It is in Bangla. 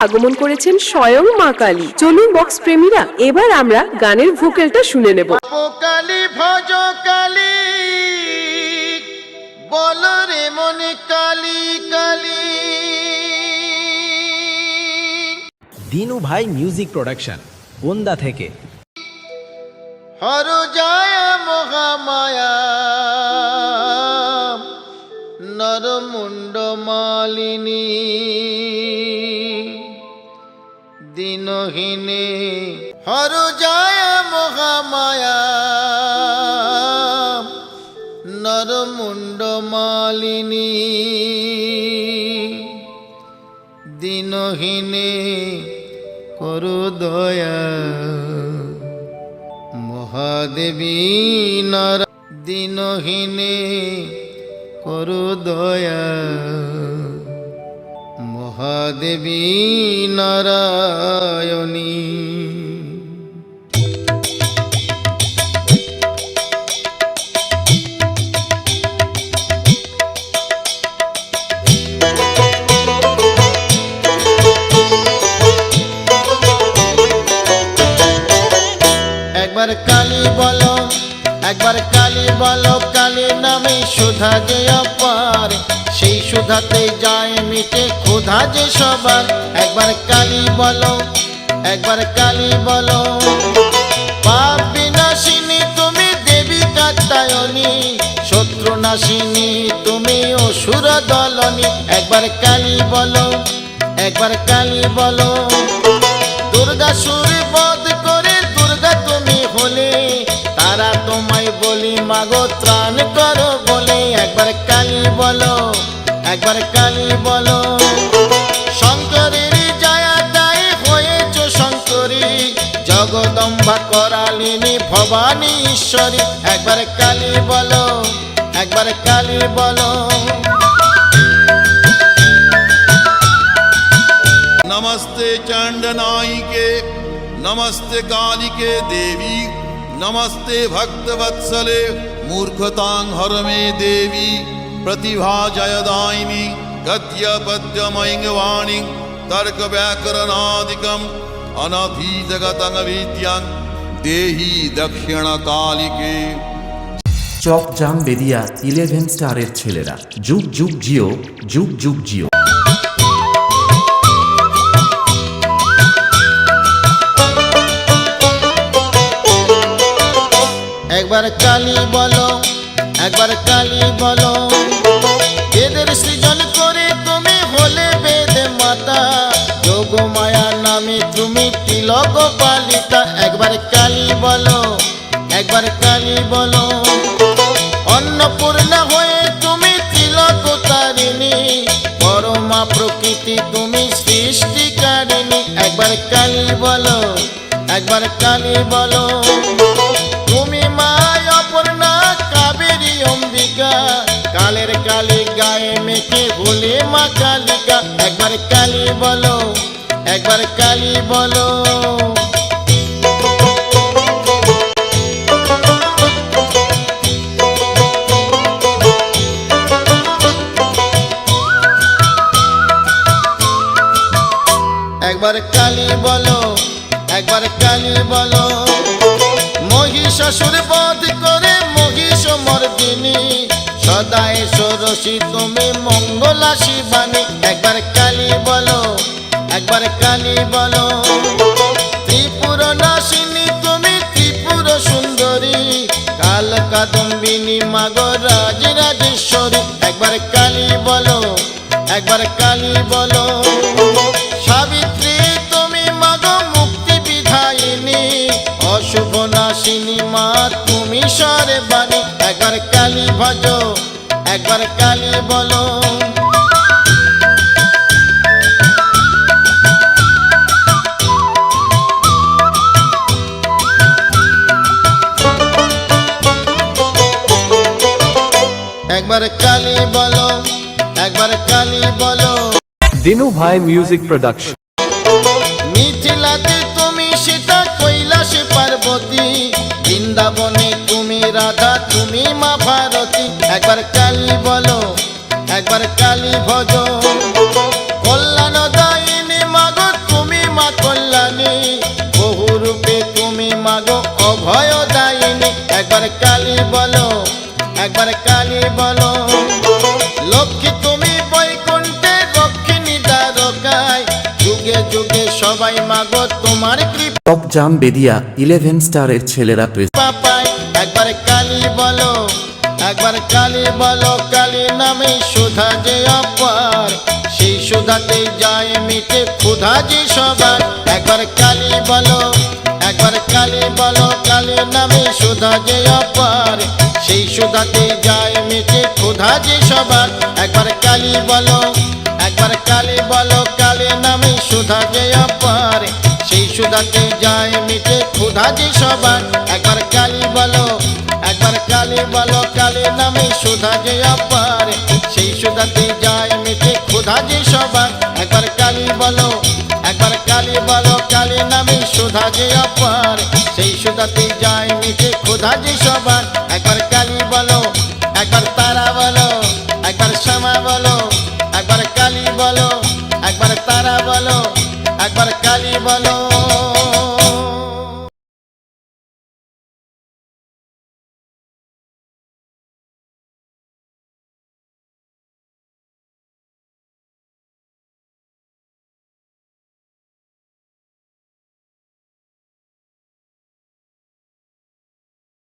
আগমন করেছেন স্বয়ং মা কালী। চলুন বক্স প্রেমীরা, এবার আমরা গানের ভোকালটা শুনে নেব। কালী ভজ কালী, বল রে মনে কালী কালী। দিনু ভাই মিউজিক প্রোডাকশন, কোন্দা থেকে। হর যায় মহামায়া, নরমুণ্ড মালিনী, দিনহীনে। হর যায় মহামায়া, নরমুণ্ড মালিনী, দিনহীনে করু দয়া। মহাদেবী নর দিনহীনে করু দয়া। মহাদেবী নারায়ণী। একবার কালী বলো, একবার কালী বলো, কালী নামে সুধা যে অপার, সেই সুধাতে যায় মিটে ক্ষুধা যে সবার। একবার কালী বলো, একবার কালী বলো, পাপ বিনাশিনী তুমি দেবী কাত্যায়নী, শত্রু নাশিনী তুমি অসুর দলনী। একবার কালী বলো, একবার কালী বলো, দুর্গাসুর বধ করে দুর্গা তুমি হলে, তারা তোমায় বলি মাগো ত্রাণ করো বলে। একবার কালী বলো, একবার কালী বলো, শঙ্করের জায়া দায় হয়েছ শঙ্করী, জগদম্বা করালিনী ভবানী ঈশ্বরী। একবার কালী বলো, একবার কালী বলো। नमस्ते चंडनायिके, नमस्ते कालिके देवी, नमस्ते भक्तवत्सले, मूर्खतां हर मे देवी, प्रतिभा जयदायिनी, गद्य पद्य मयिंगवाणी, तर्क व्याकरणादिकम् अनभिजगतं विद्यां देहि दक्षिण कालिके। চকজাম বেদিয়া 11 স্টারের ছেলেরা, যুগ যুগ জিও, যুগ যুগ জিও। একবার কালী বলো, একবার কালী বলো, বেদের সৃজন করে তুমি হলে বেদ মাতা, যোগ মায়া নামে তুমি তিলক পালিতা। একবার কালী বলো, একবার কালী বলো, অন্নপূর্ণা হয়ে তুমি তিলক তারিণী, পরমা প্রকৃতি তুমি সৃষ্টিকারিণী। একবার কালী বলো, একবার কালী বলো, তুমি মায় অপর্ণা কাবেরী অম্বিকা, কালের কালী গায়ে মেখে বলে মা কালিকা। একবার কালী বলো, একবার কালী বলো। একবার কালী বলো, একবার কালী বলো, মহিষাসুর বধ করে মহিষ মর্দিনী, সদায় ষোড়শী তুমি মঙ্গলা শিবানী। একবার কালী বলো, একবার কালী বলো, ত্রিপুর নাশিনী তুমি ত্রিপুর সুন্দরী, কাল কাদম্বিনী মাগ রাজ রাজেশ্বরী। একবার কালী বলো, একবার কালী বলো, সাবিত্রী তুমি মাগ মুক্তি বিধায়িনী, অশুভ নাশিনী মা তুমি সর্বাণী। একবার কালী ভজো, একবার কালী বলো। একবার কালী বলো, একবার কালী বলো। দিনু ভাই মিউজিক প্রোডাকশন। মিথিলাতে তুমি সীতা, কৈলাসে পার্বতী, বৃন্দাবনে তুমি রাধা, তুমি মা ভারতী। একবার কালী বলো, একবার কালী ভজ, কল্যাণ দায়িনী মাগো যুগে যুগে সবাই মাগো তোমার কৃপা টপ জাম বেদিয়া 11 স্টারের ছেলেরা পায়। একবার কালী বলো, একবার কালী বলো, কালী নামে সুধা যে অপার, সেই সুধাতে যায় মিটে ক্ষুধা যে সবার। একবার কালী বলো, একবার কালী বলো, কালী নামে সুধা যে অপার, সেই সুধাতে যায় মিটে ক্ষুধা যে সবার। একবার কালী বলো, একবার কালী বলো, কালী নামে সুধা যে অপার, সেই সুধাতে যায় মিটে ক্ষুধা যে সবার। একবার কালী বলো, একবার কালী বলো, কালী নামে সুধা যে অপার, সেই সুধাতে যায় মিটে ক্ষুধা যে সবার। একবার কালী বলো, একবার কালী বলো, কালী নামে সুধা যে অপার, সেই সুধাতে যায় মিটে ক্ষুধা যে সবার। একবার কালী বলো, একবার তারা বলো, একবার শ্যামা বলো, একবার কালী বলো, একবার তারা বলো, একবার কালী বলো।